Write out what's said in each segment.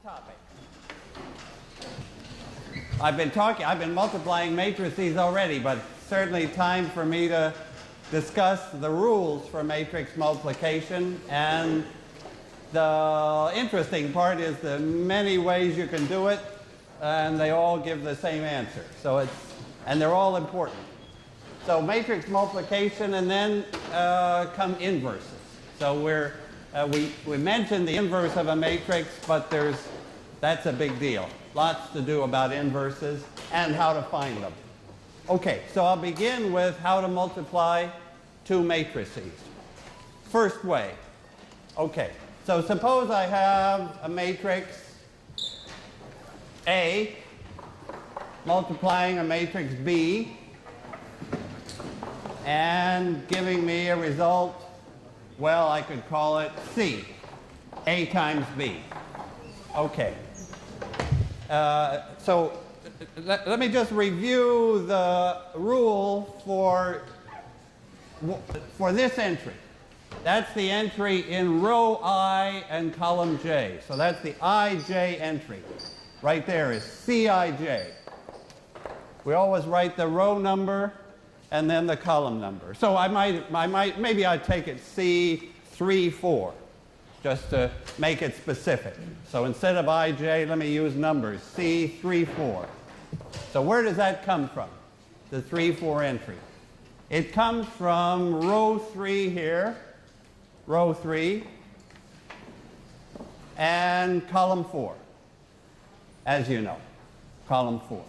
topic. I've been multiplying matrices already, but certainly time for me to discuss the rules for matrix multiplication. And the interesting part is the many ways you can do it, and they all give the same answer. And they're all important. So matrix multiplication, and then come inverses. So we mentioned the inverse of a matrix, but that's a big deal. Lots to do about inverses and how to find them. Okay, so I'll begin with how to multiply two matrices. First way. Okay, so suppose I have a matrix A multiplying a matrix B and giving me a result, well, I could call it C, A times B. Okay. So let me just review the rule for this entry. That's the entry in row I and column J. So that's the IJ entry. Right there is CIJ. We always write the row number and then the column number. So maybe I'd take it C34, just to make it specific. So instead of IJ, let me use numbers, C34. So where does that come from, the 3-4 entry? It comes from row 3 here, row 3, and column 4, as you know, column 4.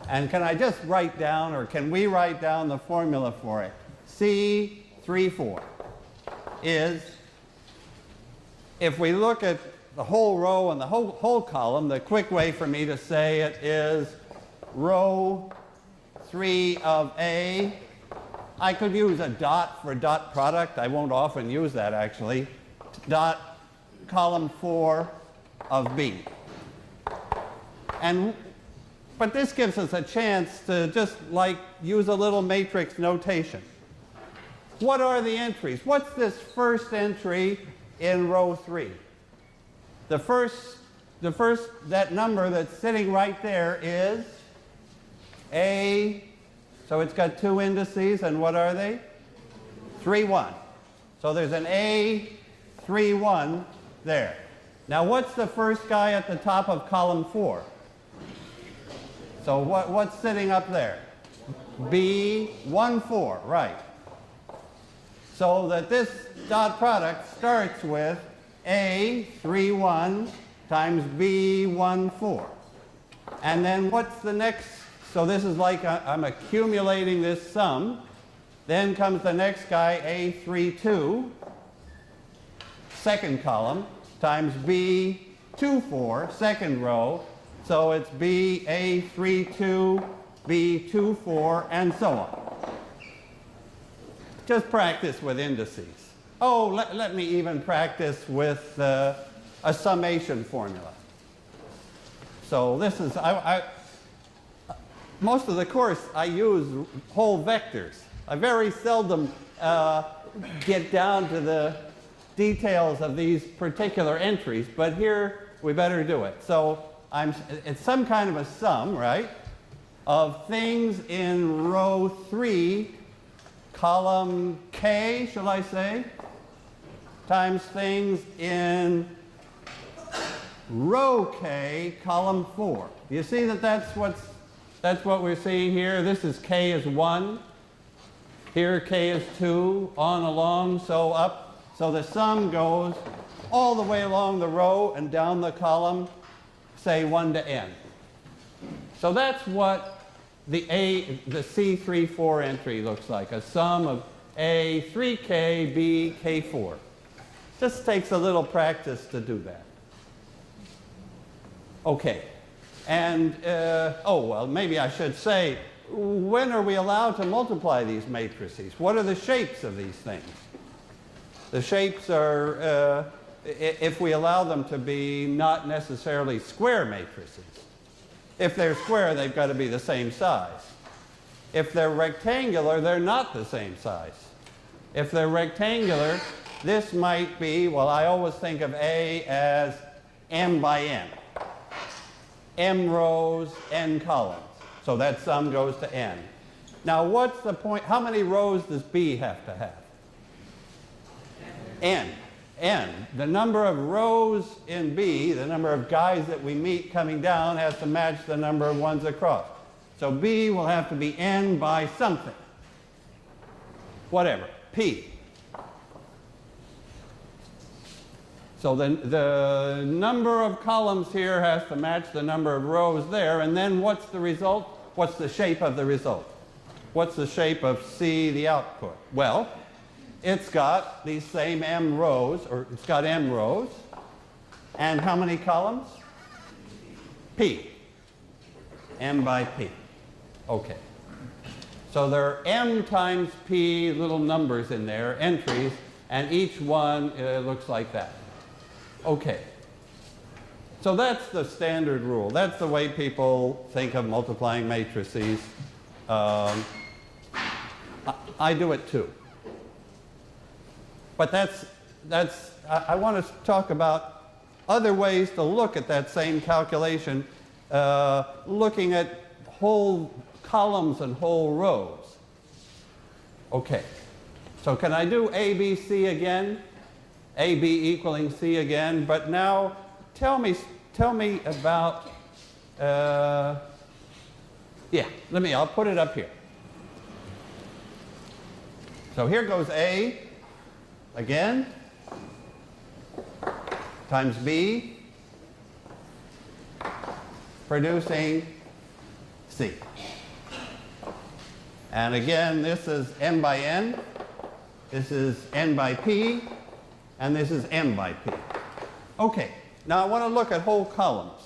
And can I just write down, or can we write down the formula for it? C34 is, if we look at the whole row and the whole column, the quick way for me to say it is row 3 of A. I could use a dot for dot product. I won't often use that, actually. Dot column 4 of B. But this gives us a chance to just use a little matrix notation. What are the entries? What's this first entry in row 3? That number that's sitting right there is A, so it's got two indices, and what are they? 3, 1. So there's an A, 3, 1 there. Now what's the first guy at the top of column 4? So what's sitting up there? B, 1, 4, right. So that this dot product starts with A, 3, 1 times B, 1, 4. And then what's the next? So this is like I'm accumulating this sum. Then comes the next guy, A, 3, 2, second column, times B, 2, 4, second row. So it's B, A, 3, 2, B, 2, 4, and so on. Just practice with indices. Oh, let me even practice with a summation formula. So this is, most of the course I use whole vectors. I very seldom get down to the details of these particular entries, but here we better do it. So it's some kind of a sum, right, of things in row 3, column K, shall I say, times things in row K, column 4. You see that that's what we're seeing here. This is K is 1. Here K is 2, on along, so up. So the sum goes all the way along the row and down the column, say 1 to n. So that's what the C34 entry looks like, a sum of A, 3K, B, K4. Just takes a little practice to do that. Okay. And, well, maybe I should say, when are we allowed to multiply these matrices? What are the shapes of these things? The shapes are, if we allow them to be not necessarily square matrices. If they're square, they've got to be the same size. If they're rectangular, they're not the same size. If they're rectangular, this might be, well, I always think of A as m by n. m rows, n columns. So that sum goes to n. Now what's the point? How many rows does B have to have? N. N. The number of rows in B, the number of guys that we meet coming down, has to match the number of ones across. So B will have to be n by something. Whatever. P. So the number of columns here has to match the number of rows there, and then what's the result? What's the shape of the result? What's the shape of C, the output? Well, it's got these same m rows, or it's got m rows, and how many columns? P. M by P. Okay. So there are m times P little numbers in there, entries, and each one looks like that. Okay. So that's the standard rule. That's the way people think of multiplying matrices. I do it too. But I want to talk about other ways to look at that same calculation, looking at whole columns and whole rows. Okay. So can I do A, B, C again? A, B equaling C again, but now tell me about, I'll put it up here. So here goes A again, times B, producing C. And again, this is m by n, this is n by P, and this is m by P. Okay, now I want to look at whole columns.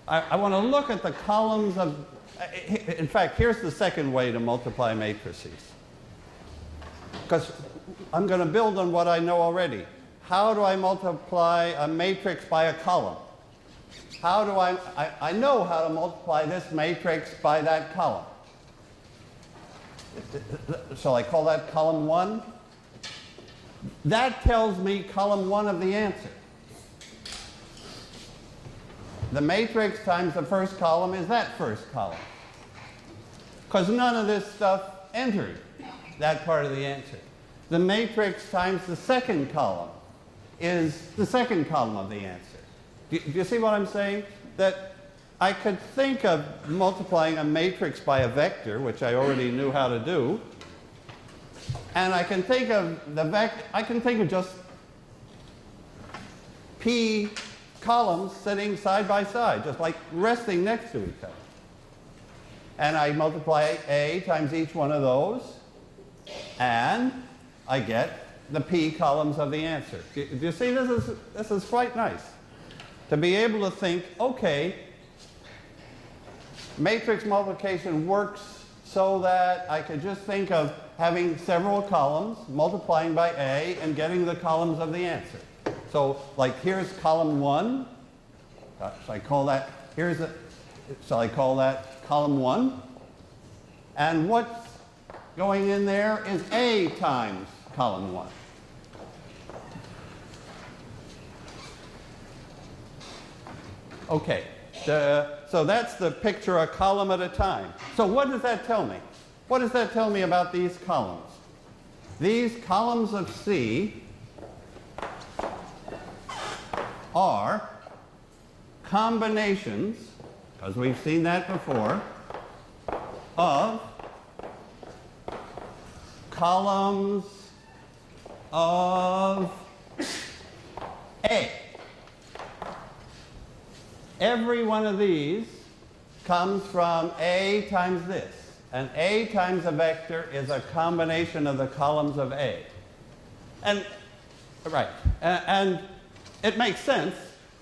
I want to look at the columns of, in fact, here's the second way to multiply matrices. Because I'm going to build on what I know already. How do I multiply a matrix by a column? How do I know how to multiply this matrix by that column. Shall I call that column 1? That tells me column 1 of the answer. The matrix times the first column is that first column. Because none of this stuff entered that part of the answer. The matrix times the second column is the second column of the answer. Do you see what I'm saying? That I could think of multiplying a matrix by a vector, which I already knew how to do, and I can think of the vector, I can think of just P columns sitting side by side, just like resting next to each other. And I multiply A times each one of those, and I get the P columns of the answer. Do you see, this is quite nice. To be able to think, okay, matrix multiplication works so that I could just think of having several columns, multiplying by A, and getting the columns of the answer. So, like, here's column 1. Shall I call that, shall I call that column 1? And what's going in there is A times column 1. Okay, so that's the picture a column at a time. So what does that tell me? What does that tell me about these columns? These columns of C are combinations, because we've seen that before, of columns of A. Every one of these comes from A times this. And A times a vector is a combination of the columns of A. And, right, and it makes sense,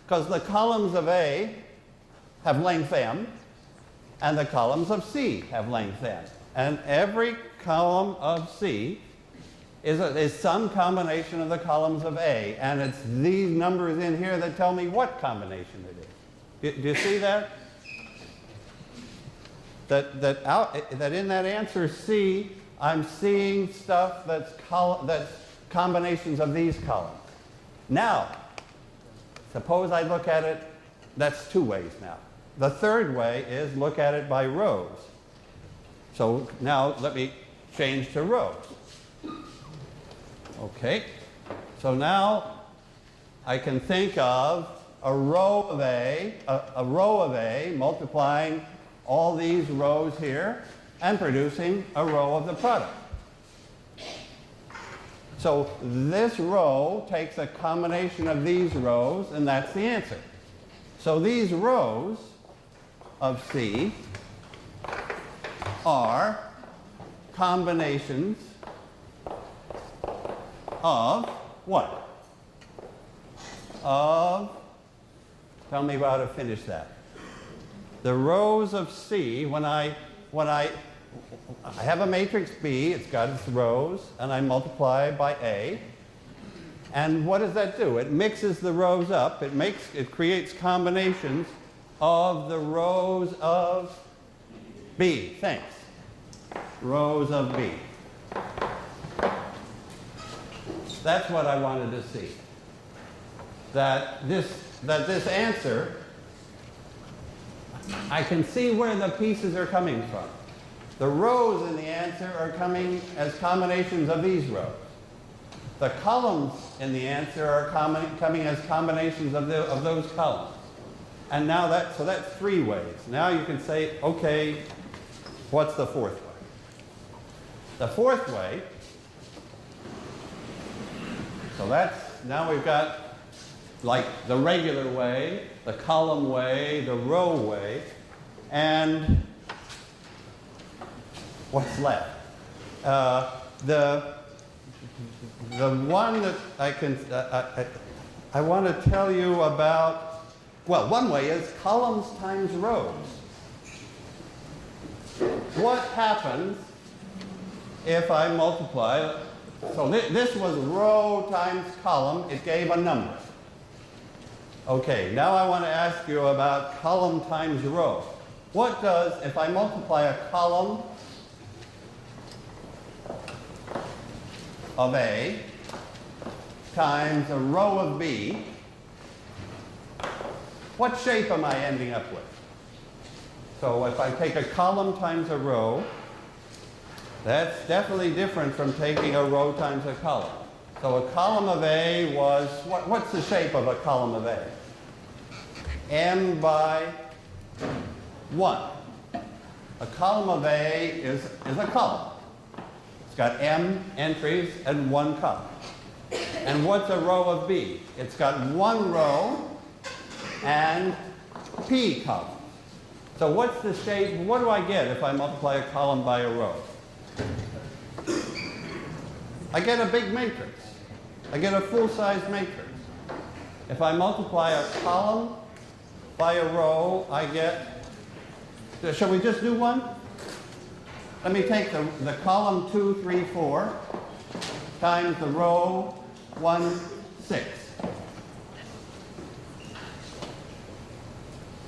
because the columns of A have length m, and the columns of C have length n. And every column of C is some combination of the columns of A. And it's these numbers in here that tell me what combination it is. Do you see that? That in that answer C, I'm seeing stuff that's combinations of these columns. Now, suppose I look at it, that's two ways now. the third way is look at it by rows. So now let me change to rows. Okay, so now I can think of a row of A multiplying all these rows here and producing a row of the product. So this row takes a combination of these rows, and that's the answer. So these rows of C are combinations of what? Tell me how to finish that. The rows of C, when I have a matrix B, it's got its rows, and I multiply by A. And what does that do? It mixes the rows up. It creates combinations of the rows of B. Thanks. Rows of B. That's what I wanted to see. That this answer, I can see where the pieces are coming from. The rows in the answer are coming as combinations of these rows. The columns in the answer are coming as combinations of those columns. And now so that's three ways. Now you can say, okay, what's the fourth way? The fourth way, so now we've got like the regular way, the column way, the row way, and what's left? The one that I want to tell you about, well, one way is columns times rows. What happens if I multiply? So this was row times column. It gave a number. Okay, now I want to ask you about column times row. What does, if I multiply a column of A times a row of B, what shape am I ending up with? So if I take a column times a row, that's definitely different from taking a row times a column. So a column of A was, what's the shape of a column of A? M by 1. A column of A is a column. It's got M entries and one column. And what's a row of B? It's got one row and P columns. So what's the shape? What do I get if I multiply a column by a row? I get a big matrix. I get a full-size matrix. If I multiply a column by a row, I get, shall we just do one? Let me take the column 2, 3, 4 times the row 1, 6.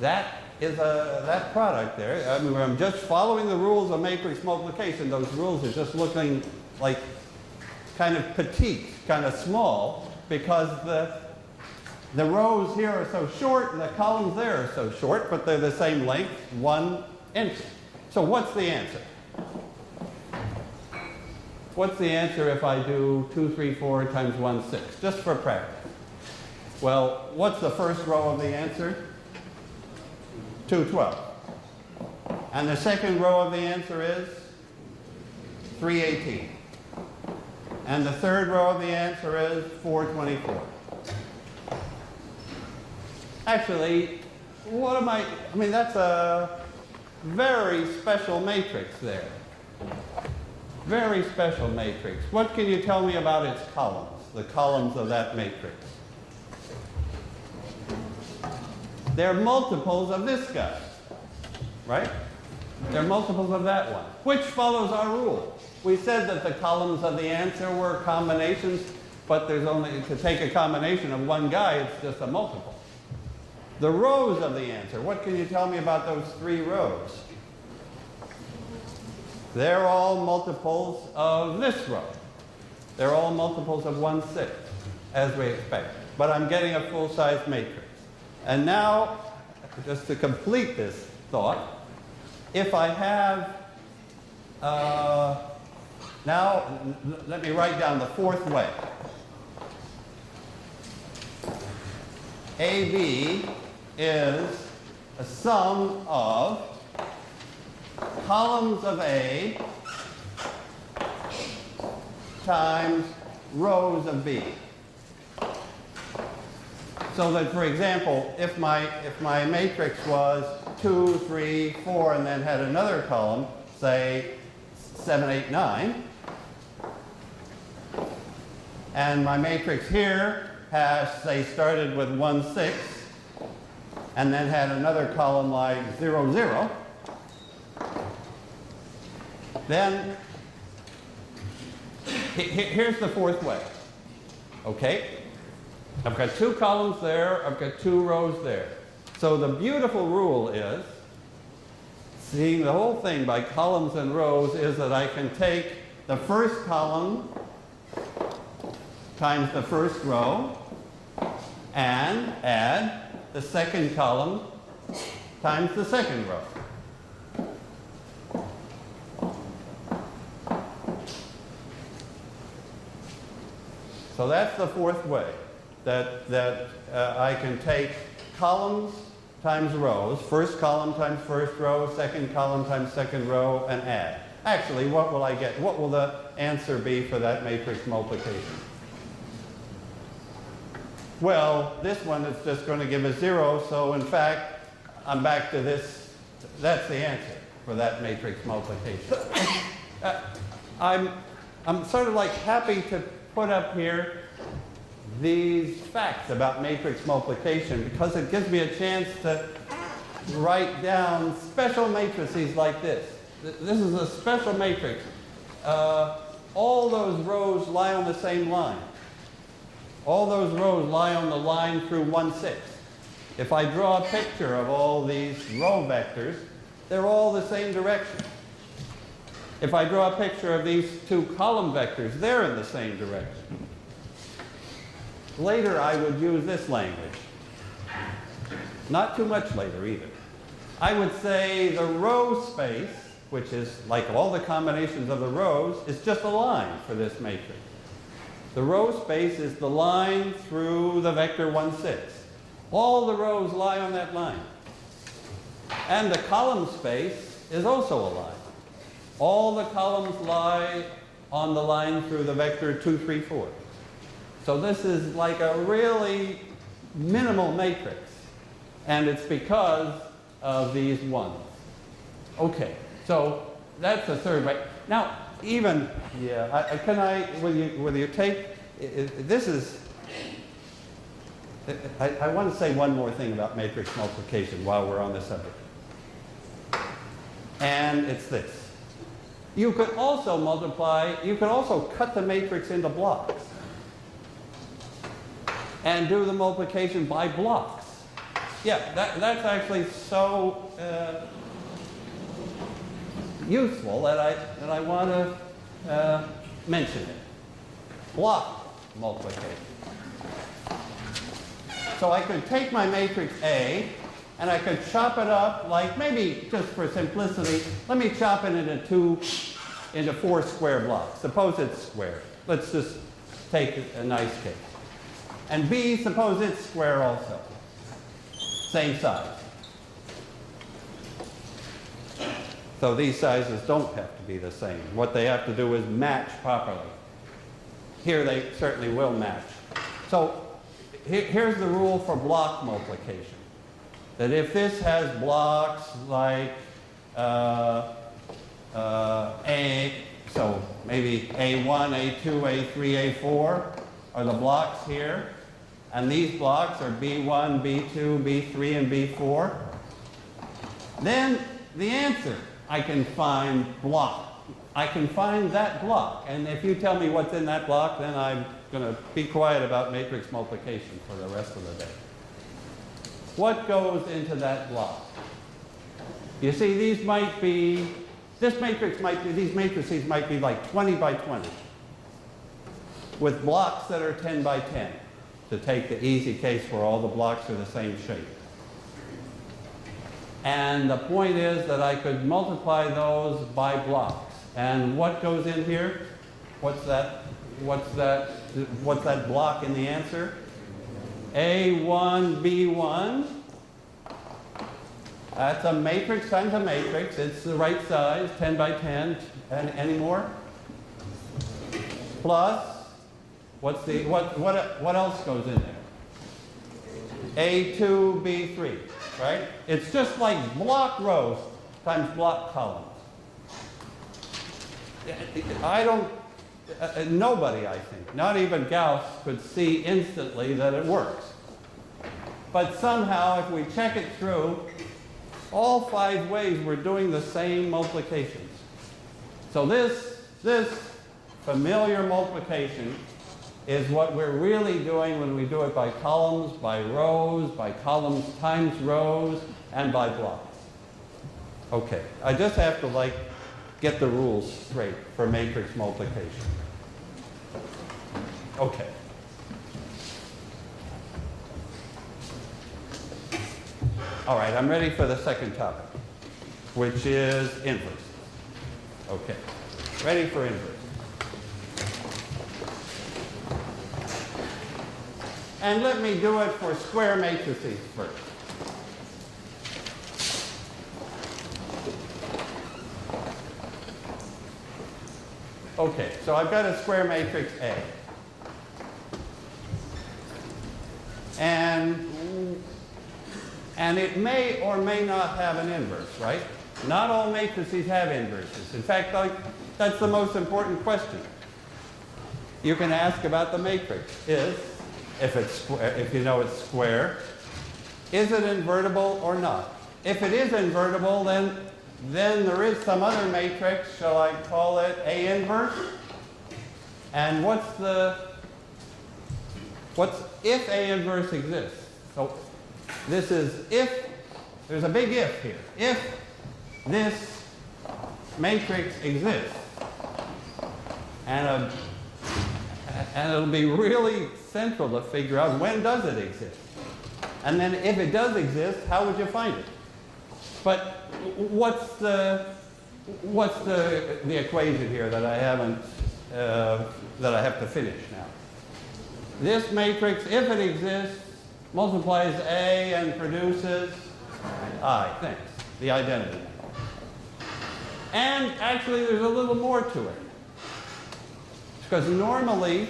That is that product there. I mean, I'm just following the rules of matrix multiplication. Those rules are just looking like kind of petite, kind of small, because the rows here are so short and the columns there are so short, but they're the same length, 1 entry. So what's the answer? What's the answer if I do 2, 3, 4 times 1, 6, just for practice? Well, what's the first row of the answer? 212. And the second row of the answer is 318. And the third row of the answer is 424. Actually, I mean, that's a very special matrix there. Very special matrix. What can you tell me about its columns, the columns of that matrix? They're multiples of this guy, right? They're multiples of that one, which follows our rule. We said that the columns of the answer were combinations, but there's only, to take a combination of one guy, it's just a multiple. The rows of the answer, what can you tell me about those 3 rows? They're all multiples of this row. They're all multiples of 1, 6, as we expect. But I'm getting a full-size matrix. And now, just to complete this thought, if I have, now let me write down the fourth way. AB is a sum of columns of A times rows of B. So that, for example, if my matrix was 2, 3, 4, and then had another column, say 7, 8, 9, and my matrix here has, say, started with 1, 6, and then had another column like 0, 0, then here's the fourth way. Okay? I've got 2 columns there, I've got 2 rows there. So the beautiful rule is, seeing the whole thing by columns and rows, is that I can take the first column times the first row and add the second column times the second row. So that's the fourth way, that I can take columns times rows, first column times first row, second column times second row, and add. Actually, what will I get? What will the answer be for that matrix multiplication? Well, this one is just going to give a 0, so in fact, I'm back to this. That's the answer for that matrix multiplication. I'm sort of like happy to put up here these facts about matrix multiplication because it gives me a chance to write down special matrices like this. This is a special matrix. All those rows lie on the same line. All those rows lie on the line through 1, 6. If I draw a picture of all these row vectors, they're all the same direction. If I draw a picture of these 2 column vectors, they're in the same direction. Later, I would use this language. Not too much later either. I would say the row space, which is like all the combinations of the rows, is just a line for this matrix. The row space is the line through the vector 1, 6. All the rows lie on that line. And the column space is also a line. All the columns lie on the line through the vector 2, 3, 4. So this is like a really minimal matrix. And it's because of these ones. Okay, so that's the third way. Now, even, will you take, this is, I want to say one more thing about matrix multiplication while we're on the subject. And it's this. You could also cut the matrix into blocks and do the multiplication by blocks. Yeah, that's actually so useful that I want to mention it. Block multiplication. So I could take my matrix A and I could chop it up, like maybe just for simplicity, let me chop it into 4 square blocks. Suppose it's square. Let's just take a nice case. And B, suppose it's square also. Same size. So these sizes don't have to be the same. What they have to do is match properly. Here they certainly will match. So here's the rule for block multiplication. That if this has blocks like A, so maybe A1, A2, A3, A4 are the blocks here. And these blocks are B1, B2, B3, and B4. Then the answer, I can find block. I can find that block. And if you tell me what's in that block, then I'm going to be quiet about matrix multiplication for the rest of the day. What goes into that block? You see, these matrices might be like 20 by 20 with blocks that are 10 by 10 to take the easy case where all the blocks are the same shape. And the point is that I could multiply those by blocks. And what goes in here? What's that block in the answer? A1, B1. That's a matrix times a matrix. It's the right size, 10 by 10. And any more? Plus, what else goes in there? A2, B3, right? It's just like block rows times block columns. Nobody, I think, not even Gauss, could see instantly that it works. But somehow, if we check it through, all 5 ways we're doing the same multiplications. So this familiar multiplication is what we're really doing when we do it by columns, by rows, by columns times rows, and by blocks. Okay, I just have to get the rules straight for matrix multiplication. Okay. All right, I'm ready for the second topic, which is inverse. Okay, ready for inverse. And let me do it for square matrices first. Okay, so I've got a square matrix A. And it may or may not have an inverse, right? Not all matrices have inverses. In fact, that's the most important question you can ask about the matrix is, if you know it's square, is it invertible or not? If it is invertible, then there is some other matrix, shall I call it A inverse? And what's if A inverse exists? So this is if, there's a big if here. If this matrix exists, and it'll be really central to figure out when does it exist. And then if it does exist, how would you find it? But what's the equation here that I haven't that I have to finish now? This matrix, if it exists, multiplies A and produces I. Thanks. The identity. And actually, there's a little more to it. Because normally,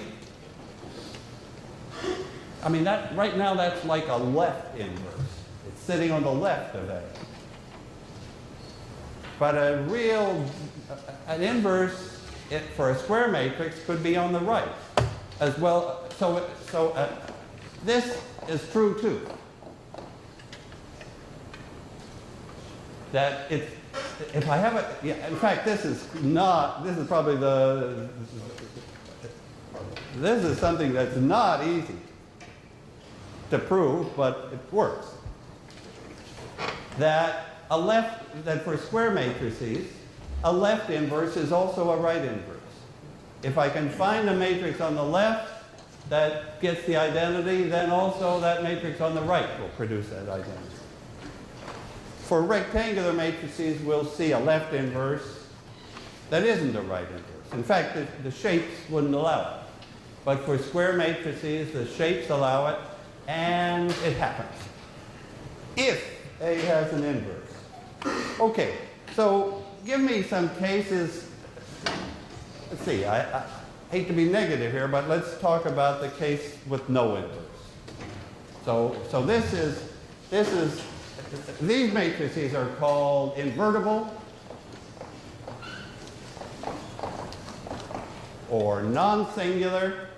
I mean, right now that's like a left inverse. It's sitting on the left of A. But an inverse for a square matrix could be on the right as well. So this is true too. That if I have in fact, this is something that's not easy to prove, but it works. That for square matrices, a left inverse is also a right inverse. If I can find a matrix on the left that gets the identity, then also that matrix on the right will produce that identity. For rectangular matrices, we'll see a left inverse that isn't a right inverse. In fact, the shapes wouldn't allow it. But for square matrices, the shapes allow it, and it happens. If A has an inverse. Okay, so give me some cases. Let's see, I hate to be negative here, but let's talk about the case with no inverse. So these matrices are called invertible or non-singular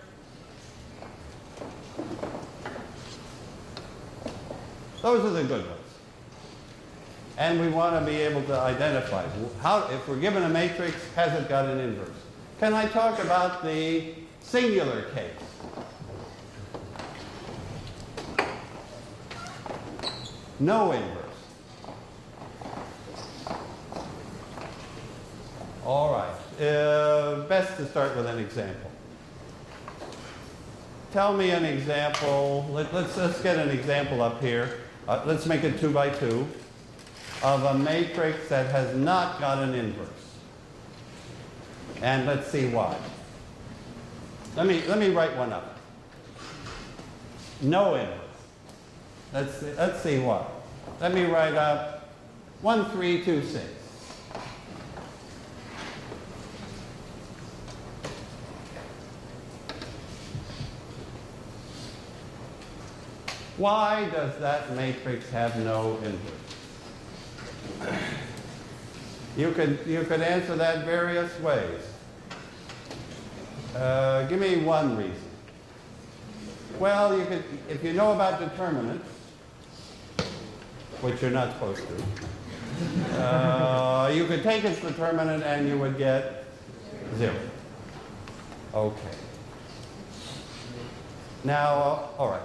Those are the good ones. And we want to be able to identify if we're given a matrix, has it got an inverse? Can I talk about the singular case? No inverse. All right. Best to start with an example. Tell me an example. Let's get an example up here. Let's make it 2 by 2. of a matrix that has not got an inverse. And let's see why. Let me write one up. No inverse. Let's see why. Let me write up 1, 3, 2, 6. Why does that matrix have no inverse? You could answer that various ways. Give me one reason. Well, you could, if you know about determinants, which you're not supposed to, you could take its determinant and you would get 0. Okay. Now, all right.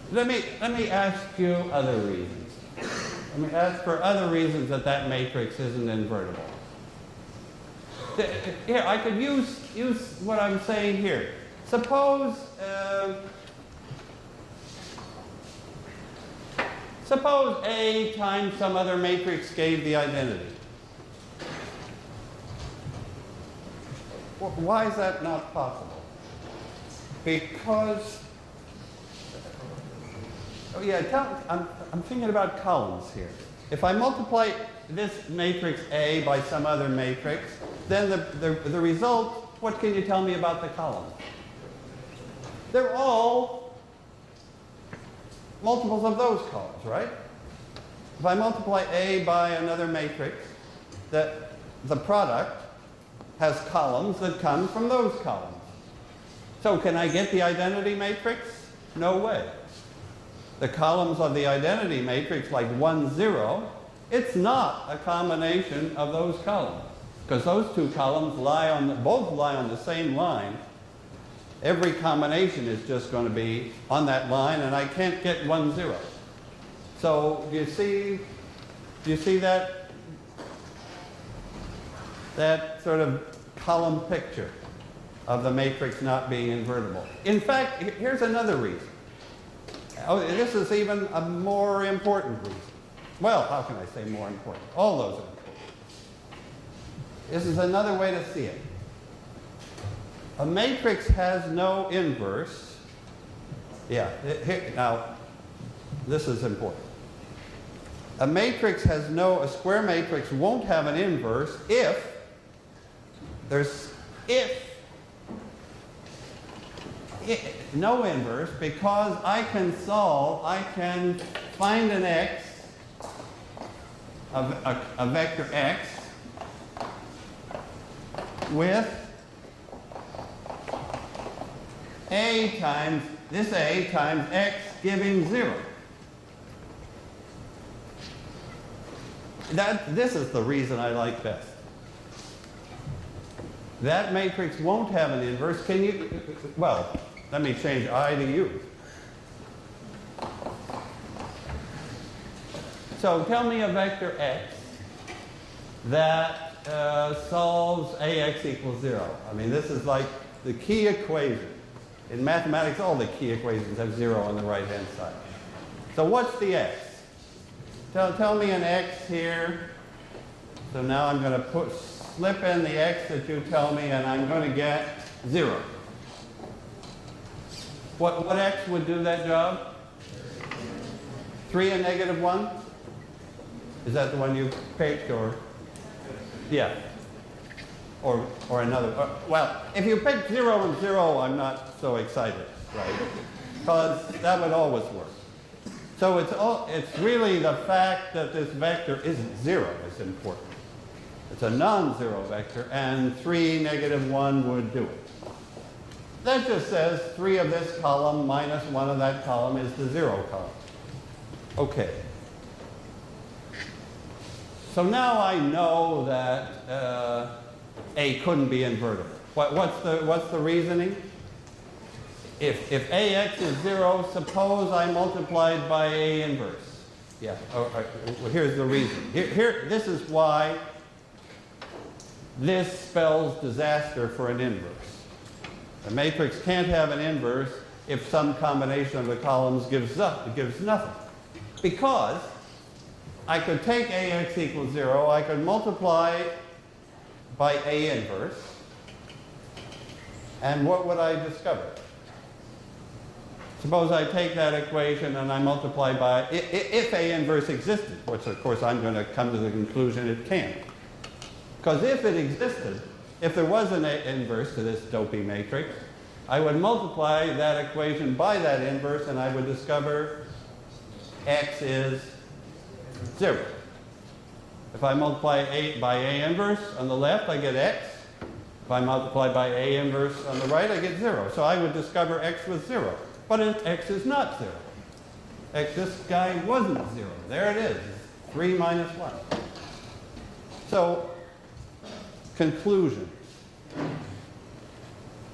Let me ask you other reasons. Let me ask for other reasons that that matrix isn't invertible. Here, I could use what I'm saying here. Suppose A times some other matrix gave the identity. Why is that not possible? Because, oh yeah, I'm thinking about columns here. If I multiply this matrix A by some other matrix, then the result, what can you tell me about the columns? They're all multiples of those columns, right? If I multiply A by another matrix, the product has columns that come from those columns. So can I get the identity matrix? No way. The columns of the identity matrix, like 1, 0, it's not a combination of those columns, because those two columns both lie on the same line. Every combination is just going to be on that line, and I can't get 1, 0. So do you see that sort of column picture of the matrix not being invertible? In fact, here's another reason. Oh, this is even a more important reason. Well, how can I say more important? All those are important. This is another way to see it. A matrix has no inverse. Yeah, now, this is important. A square matrix won't have an inverse if no inverse, because I can find an x, a vector x, with A times x giving 0. This is the reason I like best. That matrix won't have an inverse. Well, let me change I to U. So tell me a vector x that solves AX equals 0. I mean, this is like the key equation. In mathematics, all the key equations have 0 on the right-hand side. So what's the x? Tell me an x here. So now I'm going to slip in the x that you tell me, and I'm going to get 0. What x would do that job? 3 and negative 1? Is that the one you picked, or? Yeah. Or another. Well, if you pick 0 and 0, I'm not so excited, right? Because that would always work. So it's really the fact that this vector isn't 0 is important. It's a non-zero vector, and 3, negative 1 would do it. That just says 3 of this column minus 1 of that column is the 0 column. Okay. So now I know that A couldn't be invertible. What's the reasoning? If AX is 0, suppose I multiplied by A inverse. Yeah. Well, here's the reason. This is why this spells disaster for an inverse. A matrix can't have an inverse if some combination of the columns gives nothing. Because I could take AX equals 0, I could multiply by A inverse, and what would I discover? Suppose I take that equation and I multiply by, if A inverse existed, which of course I'm going to come to the conclusion it can't. Because if it existed, if there was an A inverse to this dopey matrix, I would multiply that equation by that inverse and I would discover X is 0. If I multiply A by A inverse on the left, I get X. If I multiply by A inverse on the right, I get 0. So I would discover X was 0. But X is not 0. This guy wasn't 0. There it is. 3 minus 1. So, conclusion.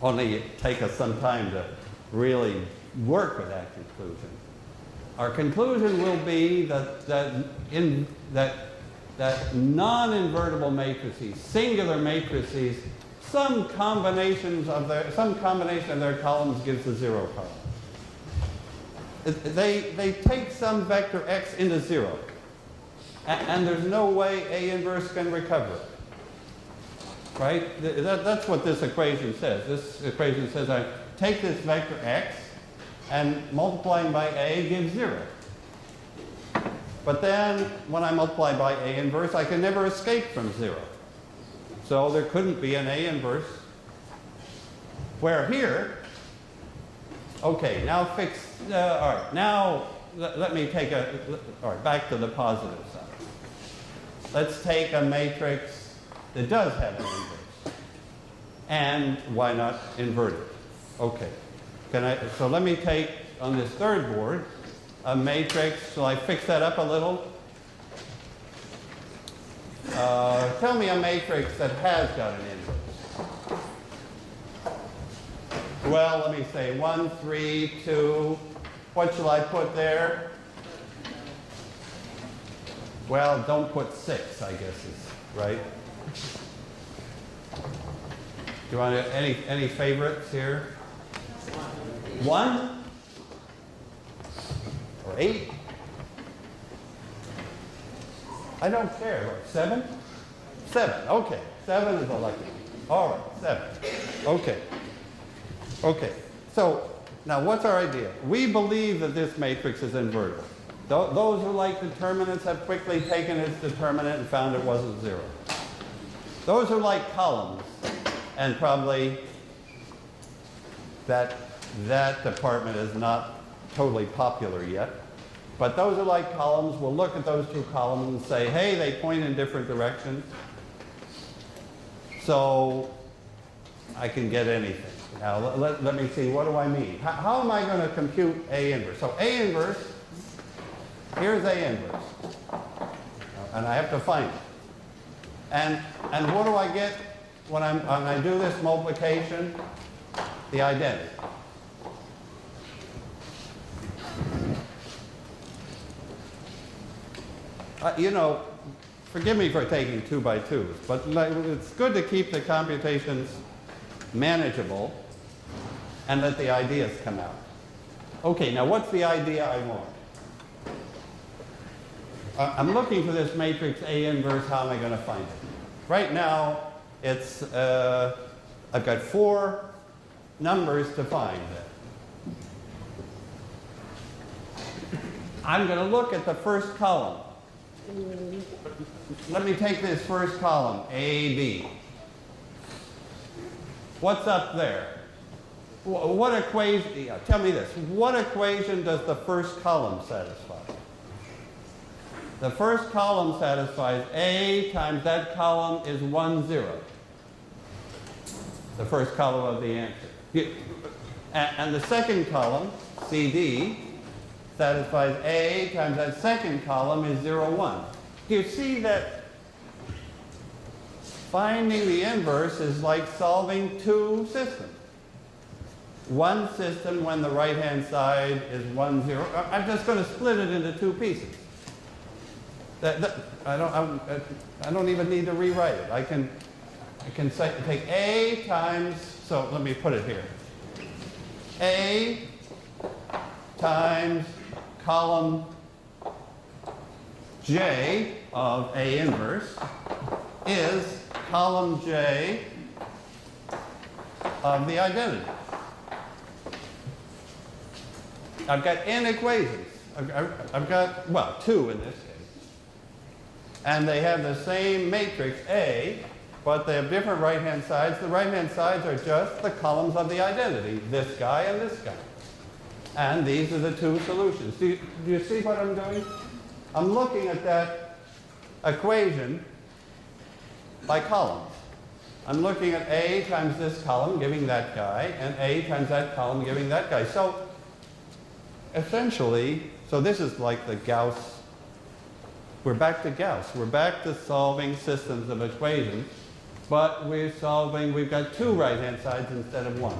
Only it take us some time to really work with that conclusion. Our conclusion will be that non-invertible matrices, singular matrices, some combination of their columns gives the 0 column. They take some vector x into 0, and there's no way A inverse can recover it. Right? That's what this equation says. This equation says I take this vector x, and multiplying by A gives 0. But then, when I multiply by A inverse, I can never escape from 0. So there couldn't be an A inverse. Where here, okay, now fix, all right, now let me take all right, back to the positive side. Let's take a matrix that does have an inverse. And why not invert it? Okay. So let me take, on this third board, a matrix. Shall I fix that up a little? Tell me a matrix that has got an inverse. Well, let me say 1, 3, 2. What shall I put there? Well, don't put 6, I guess is right. Do you want any favorites here? 1? Or 8? I don't care. What, 7? 7. Okay. 7 is a lucky one. All right. 7. Okay. Okay. So now what's our idea? We believe that this matrix is invertible. Those who like determinants have quickly taken its determinant and found it wasn't 0. Those who like columns, and probably that department is not totally popular yet, but those who like columns will look at those two columns and say, hey, they point in different directions, so I can get anything. Now, let me see, what do I mean? How am I going to compute A inverse? So A inverse, here's A inverse, and I have to find it. And what do I get when I do this multiplication? The identity. You know, forgive me for taking 2 by 2s, but it's good to keep the computations manageable and let the ideas come out. Okay, now what's the idea I want? I'm looking for this matrix A inverse. How am I going to find it? Right now, it's I've got 4 numbers to find it. I'm going to look at the first column. Let me take this first column, A, B. What's up there? What equation, tell me this, what equation does the first column satisfy? The first column satisfies A times that column is 1, 0. The first column of the answer. And the second column, CD, satisfies A times that second column is 0, 1. You see that finding the inverse is like solving 2 systems. One system when the right-hand side is 1, 0. I'm just going to split it into 2 pieces. I don't even need to rewrite it. I can take A times, so let me put it here. A times column J of A inverse is column J of the identity. I've got n equations. I've got, well, 2 in this case. And they have the same matrix A, but they have different right-hand sides. The right-hand sides are just the columns of the identity, this guy and this guy. And these are the 2 solutions. Do you see what I'm doing? I'm looking at that equation by columns. I'm looking at A times this column, giving that guy, and A times that column, giving that guy. So essentially, so this is like the Gauss. We're back to Gauss. We're back to solving systems of equations, but we've got 2 right-hand sides instead of 1.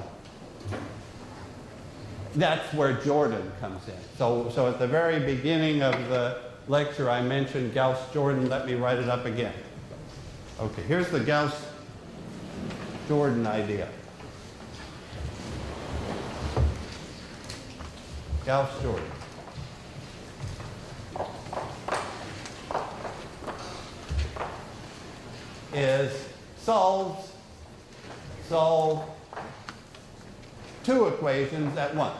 That's where Jordan comes in. So at the very beginning of the lecture, I mentioned Gauss-Jordan. Let me write it up again. Okay, here's the Gauss-Jordan idea. Gauss-Jordan. Is solve 2 equations at once.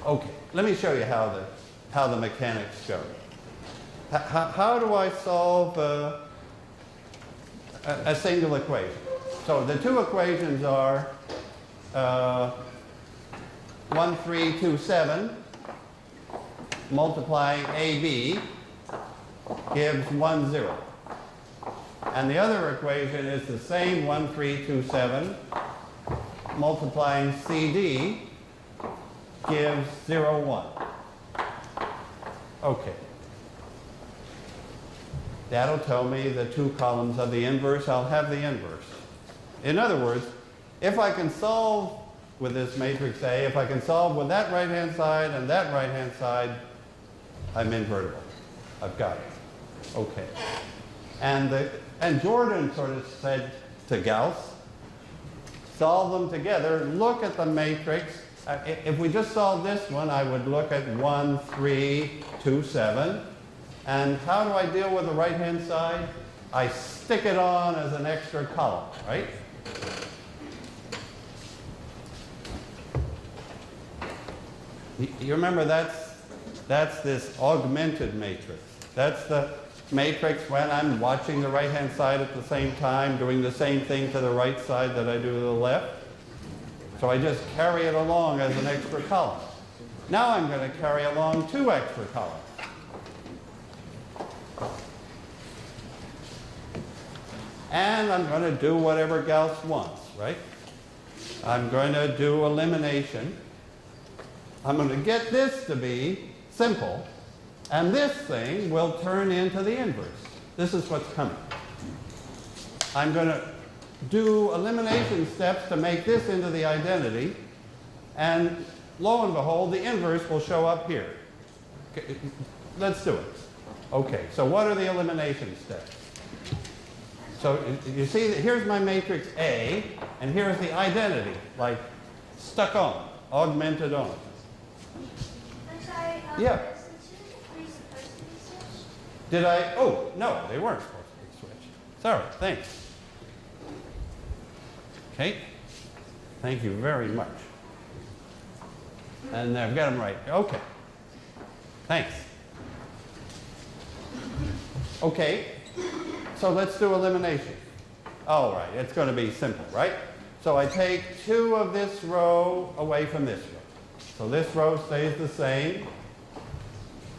Okay, let me show you how the mechanics go. How do I solve a single equation? So the 2 equations are 1, 3, 2, 7 multiplying AB gives 1, 0. And the other equation is the same 1, 3, 2, 7 multiplying CD gives 0, 1. Okay. That'll tell me the 2 columns of the inverse. I'll have the inverse. In other words, if I can solve with this matrix A, if I can solve with that right-hand side and that right-hand side, I'm invertible. I've got it. Okay. And Jordan sort of said to Gauss, solve them together, look at the matrix. If we just solve this one, I would look at 1, 3, 2, 7. And how do I deal with the right-hand side? I stick it on as an extra column, right? You remember that's this augmented matrix. That's the matrix when I'm watching the right-hand side at the same time, doing the same thing to the right side that I do to the left. So I just carry it along as an extra column. Now I'm going to carry along 2 extra columns. And I'm going to do whatever Gauss wants, right? I'm going to do elimination. I'm going to get this to be simple, and this thing will turn into the inverse. This is what's coming. I'm going to do elimination steps to make this into the identity, and lo and behold, the inverse will show up here. Okay, let's do it. Okay, so what are the elimination steps? So you see that here's my matrix A, and here's the identity, like stuck on, augmented on. I'm sorry, Yeah. the switches, were you supposed to be switched? Did I? Oh, no, they weren't supposed to be switched. Sorry, thanks. Okay, thank you very much. And I've got them right. Okay, thanks. Okay, so let's do elimination. All right, it's going to be simple, right? So I take 2 of this row away from this row. So this row stays the same,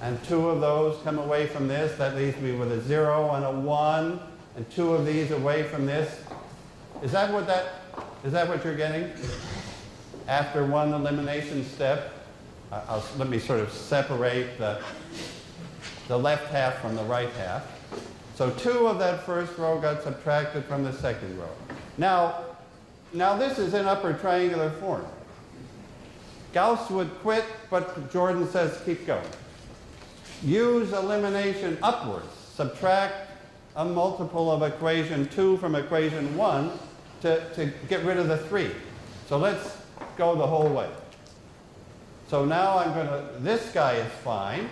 and 2 of those come away from this. That leaves me with a 0 and a 1, and 2 of these away from this. Is that what you're getting? After one elimination step, let me sort of separate the left half from the right half. So 2 of that first row got subtracted from the second row. Now this is in upper triangular form. Gauss would quit, but Jordan says keep going. Use elimination upwards. Subtract a multiple of equation 2 from equation 1 to get rid of the 3. So let's go the whole way. So now I'm going to, this guy is fine.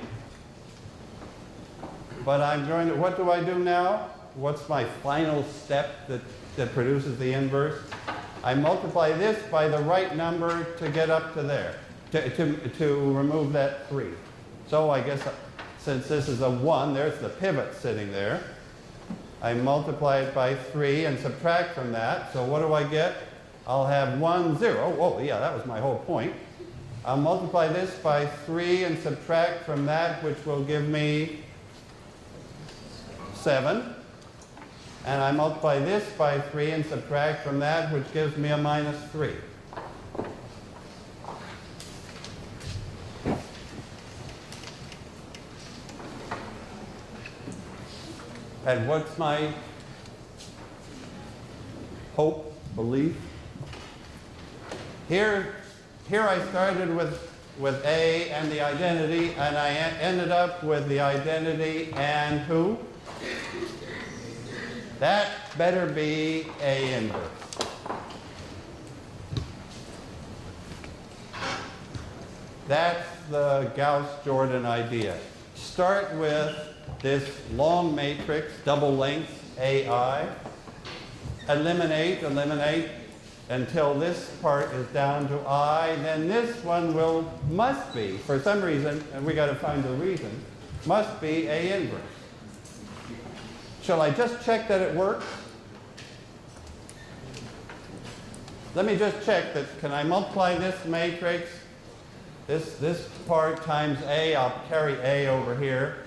But I'm going to, what do I do now? What's my final step that produces the inverse? I multiply this by the right number to get up to there, to remove that 3. So I guess since this is a 1, there's the pivot sitting there. I multiply it by 3 and subtract from that. So what do I get? I'll have 1, 0. Oh, yeah, that was my whole point. I'll multiply this by 3 and subtract from that, which will give me 7. And I multiply this by 3 and subtract from that, which gives me a minus 3. And what's my hope, belief? Here I started with A and the identity, and I ended up with the identity and who? That better be A inverse. That's the Gauss-Jordan idea. Start with this long matrix, double length AI. Eliminate until this part is down to I. Then this one must be, for some reason, and we got to find the reason, must be A inverse. Shall I just check that it works? Let me just check that. Can I multiply this matrix, this part times A? I'll carry A over here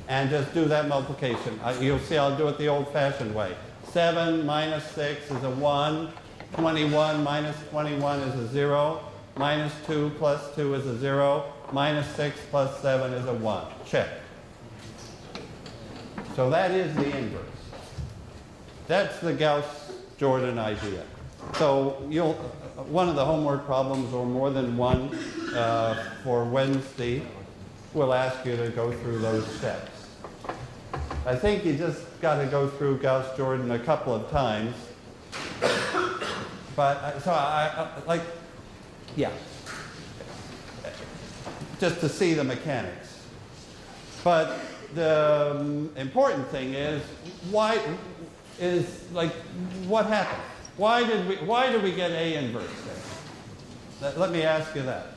and just do that multiplication. You'll see I'll do it the old-fashioned way. 7 minus 6 is a 1. 21 minus 21 is a 0. Minus 2 plus 2 is a 0. Minus 6 plus 7 is a 1. Check. So that is the inverse. That's the Gauss-Jordan idea. So one of the homework problems, or more than one, for Wednesday, will ask you to go through those steps. I think you just got to go through Gauss-Jordan a couple of times. But so I like, yeah, just to see the mechanics. But the important thing is what happened? Why did we get A inverse there? Let me ask you that.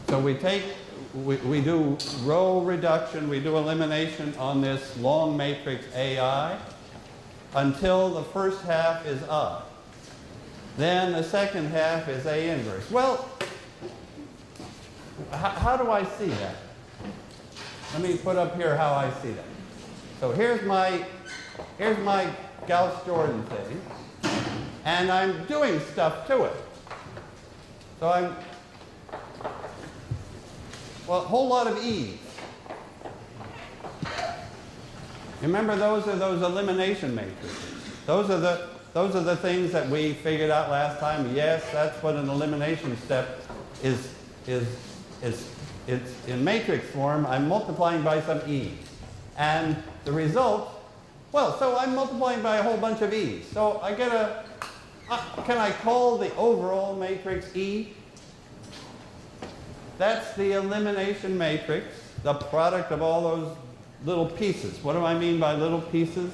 So we do row reduction, we do elimination on this long matrix AI until the first half is I. Then the second half is A inverse. Well, how do I see that? Let me put up here how I see that. So here's my Gauss-Jordan thing, and I'm doing stuff to it. So well, a whole lot of E's. Remember, those are those elimination matrices. Those are the things that we figured out last time. Yes, that's what an elimination step is. It's in matrix form. I'm multiplying by some E's. And the result, well, so I'm multiplying by a whole bunch of E's. So I get can I call the overall matrix E? That's the elimination matrix, the product of all those little pieces. What do I mean by little pieces?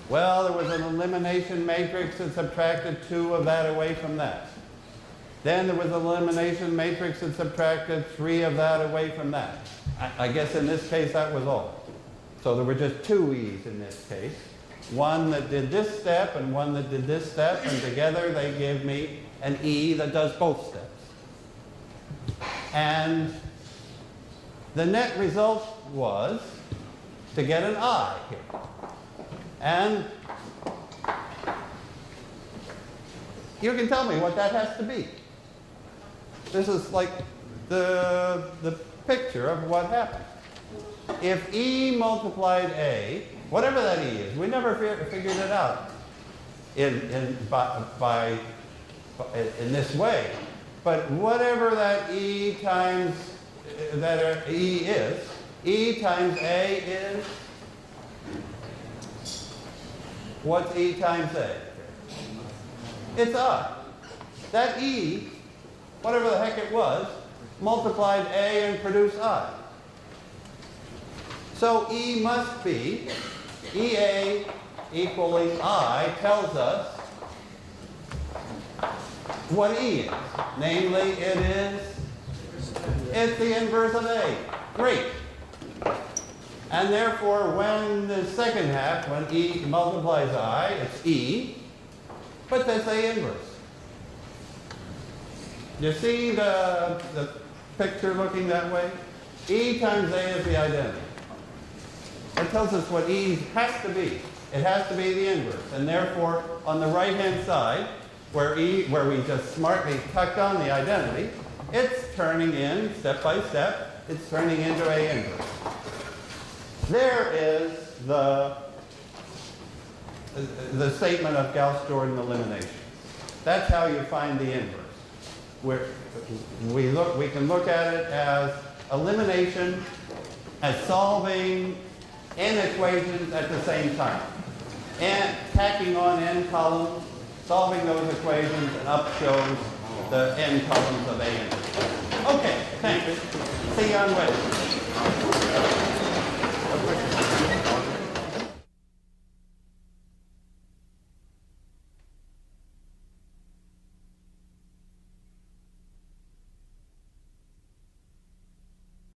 Well, there was an elimination matrix that subtracted 2 of that away from that. Then there was an elimination matrix that subtracted 3 of that away from that. I guess in this case that was all. So there were just 2 E's in this case. One that did this step and one that did this step, and together they give me an E that does both steps. And the net result was to get an I here. And you can tell me what that has to be. This is like the picture of what happened. If E multiplied A, whatever that E is, we never figured it out in this way. But whatever that E times that E is, E times A is What's E times A? It's I. That E, whatever the heck it was, multiplied A and produced I. So E must be EA equaling I tells us what E is. Namely, it's the inverse of A. Great. And therefore, when the second half, when E multiplies I, it's E, but that's A inverse. You see the picture looking that way? E times A is the identity. It tells us what E has to be. It has to be the inverse. And therefore, on the right-hand side, where we just smartly tucked on the identity, it's turning in, step by step, it's turning into A inverse. There is the statement of Gauss-Jordan elimination. That's how you find the inverse. We can look at it as elimination, as solving n equations at the same time. And tacking on n columns, solving those equations, and up shows the n columns of A inverse. Okay, thank you. See you on Wednesday.